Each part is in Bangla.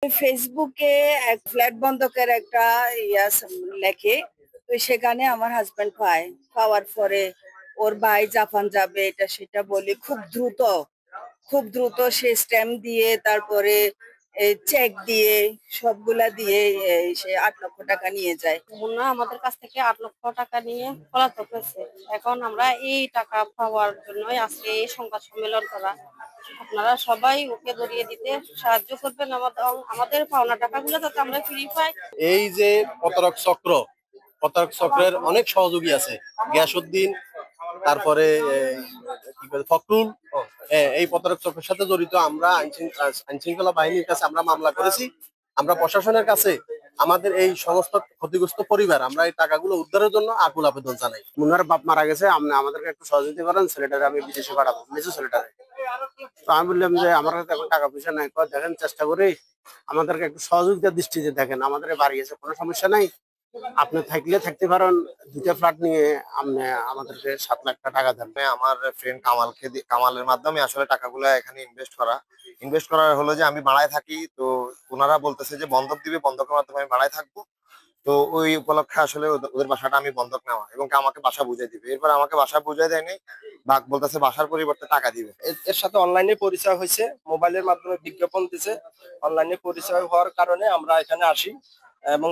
ফেসবুকে এক ফ্ল্যাট বন্ধকের একটা লেখে। তো সেখানে আমার হাজবেন্ড পাওয়ার পরে ওর ভাই জাপান যাবে এটা সেটা বলে খুব দ্রুত সে স্ট্যাম্প দিয়ে তারপরে চেক দিয়ে সবগুলা দিয়ে সে 8 লক্ষ টাকা নিয়ে যায়। মুন্না আমাদের কাছ থেকে 8 লক্ষ টাকা নিয়ে পলাতক হয়েছে। এখন আমরা এই টাকা পাওয়ার জন্যই আজকে এই সংবাদ সম্মেলন করা। আপনারা সবাই ওকে ধরিয়ে দিতে সাহায্য করবেন, আমাদের পাওনা টাকাগুলো যাতে আমরা ফিরে পাই। এই যে প্রতারক চক্রের অনেক সহযোগী আছে, গিয়াসউদ্দিন, তারপরে ফখরুল। এই প্রতারক চক্রের সাথে জড়িত আমরা আইন শৃঙ্খলা বাহিনীর কাছে আমরা মামলা করেছি। আমরা প্রশাসনের কাছে আমাদের এই সমস্ত ক্ষতিগ্রস্ত পরিবার আমরা এই টাকাগুলো উদ্ধারের জন্য আকুল আবেদন জানাই। মুন্নার বাপ মারা গেছে, আপনি আমাদেরকে একটু সহযোগিতা করেন, ছেলেটারে আমি বিদেশে পাঠাবো, মেজো ছেলেটারে। তো আমি বললাম যে আমার কাছে এখন টাকা পয়সা নাই, দেখেন চেষ্টা করে আমাদেরকে একটু সহযোগিতার দৃষ্টিতে দেখেন, আমাদের বাড়ি আছে, কোনো সমস্যা নাই, আপনি থাকলে থাকতে পারেন, 2টা ফ্ল্যাট নিয়ে আপনি আমাদেরকে 7 লাখ টাকা দেন। আমার ফ্রেন্ড কামালের মাধ্যমে আসলে টাকাগুলো এখানে ইনভেস্ট করা হলো যে আমি ভাড়ায় থাকি। তো ওনারা বলতেছে যে বন্ধক দিবে, বন্ধকের মাধ্যমে আমি ভাড়ায় থাকবো। তো ওই উপলক্ষে আসলে ওদের বাসাটা আমি বন্ধক নেওয়া এবং আমাকে বাসা বুঝাই দিবে। এরপর আমাকে বাসা বুঝাই দেয়নি, বলতেছে বাসার পরিবর্তে টাকা দিবে। এর সাথে অনলাইনে পরিচয় হয়েছে, মোবাইলের মাধ্যমে বিজ্ঞাপন দিছে। অনলাইনে পরিচয় হওয়ার কারণে আমরা এখানে আসি এবং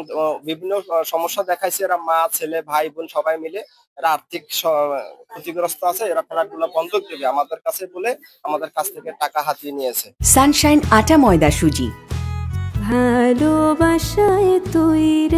বিভিন্ন সমস্যা দেখাইছে। এরা মা ছেলে ভাই বোন সবাই মিলে এরা আর্থিক ক্ষতিগ্রস্ত আছে, এরা ফ্ল্যাট গুলো বন্ধক দেবে আমাদের কাছে বলে আমাদের কাছ থেকে টাকা হাতিয়ে নিয়েছে। সানশাইন আটা ময়দা সুজি, ভালোবাসায় তৈরি।